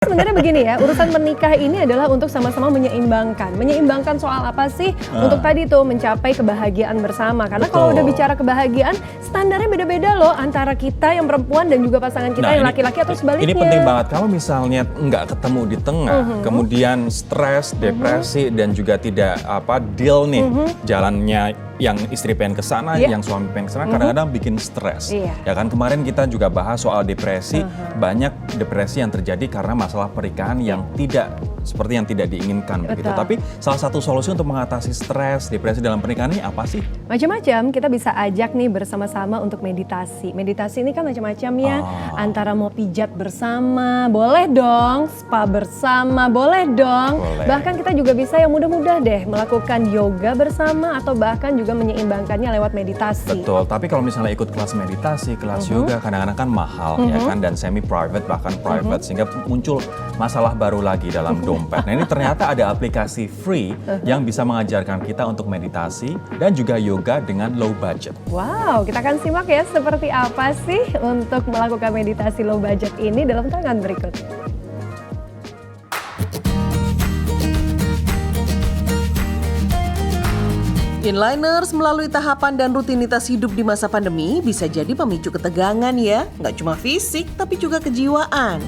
Sebenarnya begini ya, urusan menikah ini adalah untuk sama-sama menyeimbangkan. Menyeimbangkan soal apa sih? Untuk tadi tuh mencapai kebahagiaan bersama. Karena kalau udah bicara kebahagiaan, standarnya beda-beda loh antara kita yang perempuan dan juga pasangan kita yang laki-laki atau sebaliknya. Ini penting banget. Kalau misalnya nggak ketemu di tengah, kemudian stres, depresi, dan juga tidak deal nih jalannya, yang istri pengen ke sana, yang suami pengen ke sana, kadang-kadang bikin stres. Ya kan, kemarin kita juga bahas soal depresi. Banyak depresi yang terjadi karena masalah pernikahan yang tidak seperti yang tidak diinginkan begitu. Tapi salah satu solusi untuk mengatasi stres, depresi dalam pernikahan ini apa sih? Macam-macam, kita bisa ajak nih bersama-sama untuk meditasi. Meditasi ini kan macam-macam ya. Antara mau pijat bersama, boleh dong. Spa bersama, boleh dong. Bahkan kita juga bisa yang mudah-mudah deh melakukan yoga bersama atau bahkan juga menyeimbangkannya lewat meditasi. Betul, tapi kalau misalnya ikut kelas meditasi, kelas yoga kadang-kadang kan mahal ya kan, dan semi private bahkan private, sehingga muncul masalah baru lagi dalam dompet. Nah, ini ternyata ada aplikasi free yang bisa mengajarkan kita untuk meditasi dan juga yoga dengan low budget. Wow, kita akan simak ya seperti apa sih untuk melakukan meditasi low budget ini dalam tayangan berikut. Inliners melalui tahapan dan rutinitas hidup di masa pandemi bisa jadi pemicu ketegangan ya, nggak cuma fisik tapi juga kejiwaan.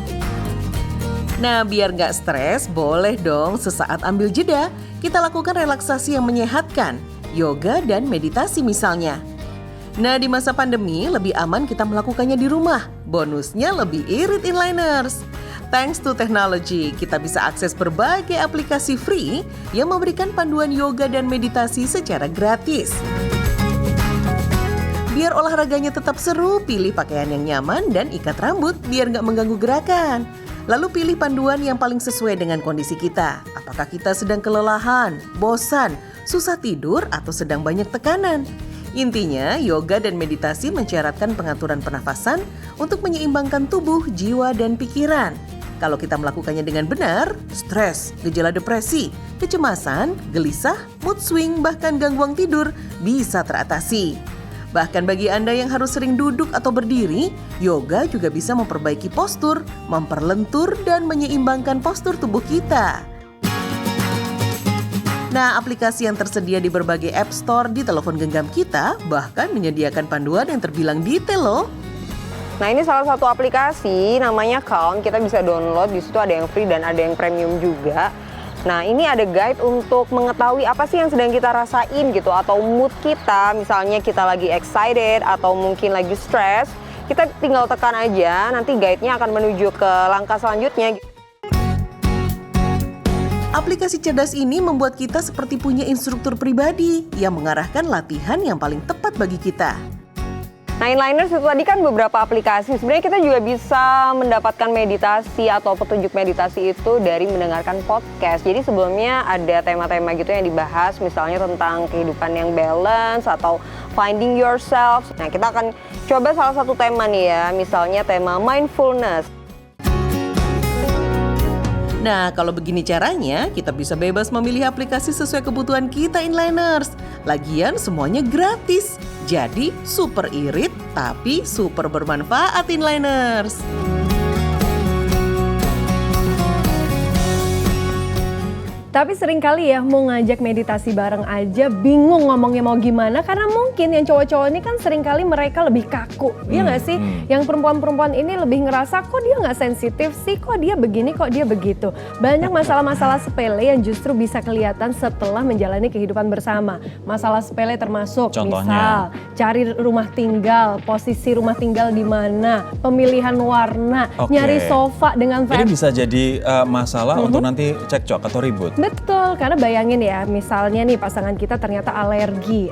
Nah, biar nggak stres, boleh dong sesaat ambil jeda, kita lakukan relaksasi yang menyehatkan, yoga dan meditasi misalnya. Nah, di masa pandemi lebih aman kita melakukannya di rumah, bonusnya lebih irit Inliners. Thanks to technology, kita bisa akses berbagai aplikasi free yang memberikan panduan yoga dan meditasi secara gratis. Biar olahraganya tetap seru, pilih pakaian yang nyaman dan ikat rambut biar nggak mengganggu gerakan. Lalu pilih panduan yang paling sesuai dengan kondisi kita. Apakah kita sedang kelelahan, bosan, susah tidur, atau sedang banyak tekanan? Intinya, yoga dan meditasi mensyaratkan pengaturan pernafasan untuk menyeimbangkan tubuh, jiwa, dan pikiran. Kalau kita melakukannya dengan benar, stres, gejala depresi, kecemasan, gelisah, mood swing, bahkan gangguan tidur bisa teratasi. Bahkan bagi Anda yang harus sering duduk atau berdiri, yoga juga bisa memperbaiki postur, memperlentur, dan menyeimbangkan postur tubuh kita. Nah, aplikasi yang tersedia di berbagai app store di telepon genggam kita bahkan menyediakan panduan yang terbilang detail loh. Nah, ini salah satu aplikasi namanya Calm, kita bisa download, di situ ada yang free dan ada yang premium juga. Nah, ini ada guide untuk mengetahui apa sih yang sedang kita rasain gitu, atau mood kita, misalnya kita lagi excited atau mungkin lagi stress, kita tinggal tekan aja, nanti guide-nya akan menuju ke langkah selanjutnya. Aplikasi cerdas ini membuat kita seperti punya instruktur pribadi yang mengarahkan latihan yang paling tepat bagi kita. Nah, Inliners itu tadi kan beberapa aplikasi. Sebenarnya kita juga bisa mendapatkan meditasi atau petunjuk meditasi itu dari mendengarkan podcast. Jadi sebelumnya ada tema-tema gitu yang dibahas, misalnya tentang kehidupan yang balance atau finding yourself. Nah, kita akan coba salah satu tema nih ya, misalnya tema mindfulness. Nah, kalau begini caranya, kita bisa bebas memilih aplikasi sesuai kebutuhan kita Inliners. Lagian semuanya gratis. Jadi super irit tapi super bermanfaat Inliners. Tapi seringkali ya mau ngajak meditasi bareng aja bingung ngomongnya mau gimana, karena mungkin yang cowok-cowok ini kan seringkali mereka lebih kaku, iya nggak sih? Yang perempuan-perempuan ini lebih ngerasa kok dia nggak sensitif sih, kok dia begini, kok dia begitu. Banyak masalah-masalah sepele yang justru bisa kelihatan setelah menjalani kehidupan bersama. Masalah sepele termasuk misal cari rumah tinggal, posisi rumah tinggal di mana, pemilihan warna, nyari sofa dengan ini bisa jadi masalah untuk nanti cekcok atau ribut. Betul, karena bayangin ya, misalnya nih pasangan kita ternyata alergi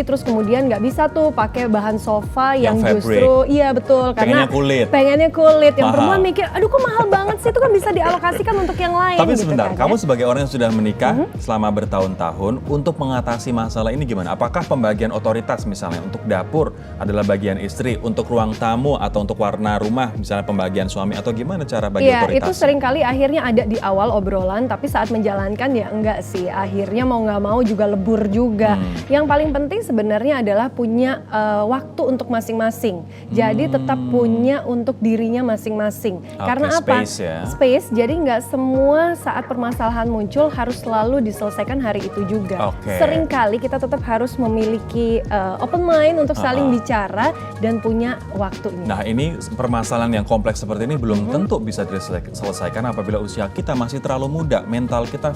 terus kemudian nggak bisa tuh pakai bahan sofa yang justru, iya betul, karena pengennya kulit. Yang perempuan mikir, aduh kok mahal banget sih, itu kan bisa dialokasikan untuk yang lain. Tapi gitu sebentar, kan, kamu sebagai orang yang sudah menikah selama bertahun-tahun, untuk mengatasi masalah ini gimana? Apakah pembagian otoritas misalnya untuk dapur adalah bagian istri, untuk ruang tamu atau untuk warna rumah misalnya pembagian suami, atau gimana cara bagi otoritas? Iya, itu seringkali akhirnya ada di awal obrolan, tapi saat menjalani dipertahankan ya enggak sih. Akhirnya mau nggak mau juga lebur juga. Yang paling penting sebenarnya adalah punya waktu untuk masing-masing. Jadi tetap punya untuk dirinya masing-masing. Karena apa? Space ya. Space. Jadi nggak semua saat permasalahan muncul harus selalu diselesaikan hari itu juga. Seringkali kita tetap harus memiliki open mind untuk saling bicara dan punya waktunya. Nah, ini permasalahan yang kompleks seperti ini belum tentu bisa diselesaikan apabila usia kita masih terlalu muda, mental kita,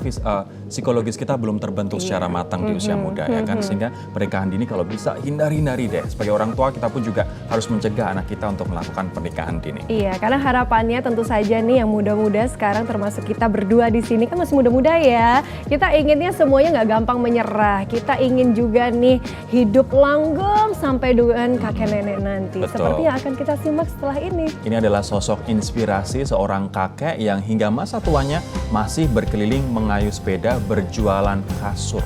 psikologis kita belum terbentuk secara matang di usia muda ya kan, sehingga pernikahan dini kalau bisa hindari deh. Sebagai orang tua kita pun juga harus mencegah anak kita untuk melakukan pernikahan dini. Iya, karena harapannya tentu saja nih yang muda-muda sekarang termasuk kita berdua di sini kan masih muda-muda ya. Kita inginnya semuanya nggak gampang menyerah. Kita ingin juga nih hidup langgeng sampai dengan kakek nenek nanti. Betul. Seperti yang akan kita simak setelah ini. Ini adalah sosok inspirasi seorang kakek yang hingga masa tuanya masih berkeliling mengayuh sepeda berjualan kasur.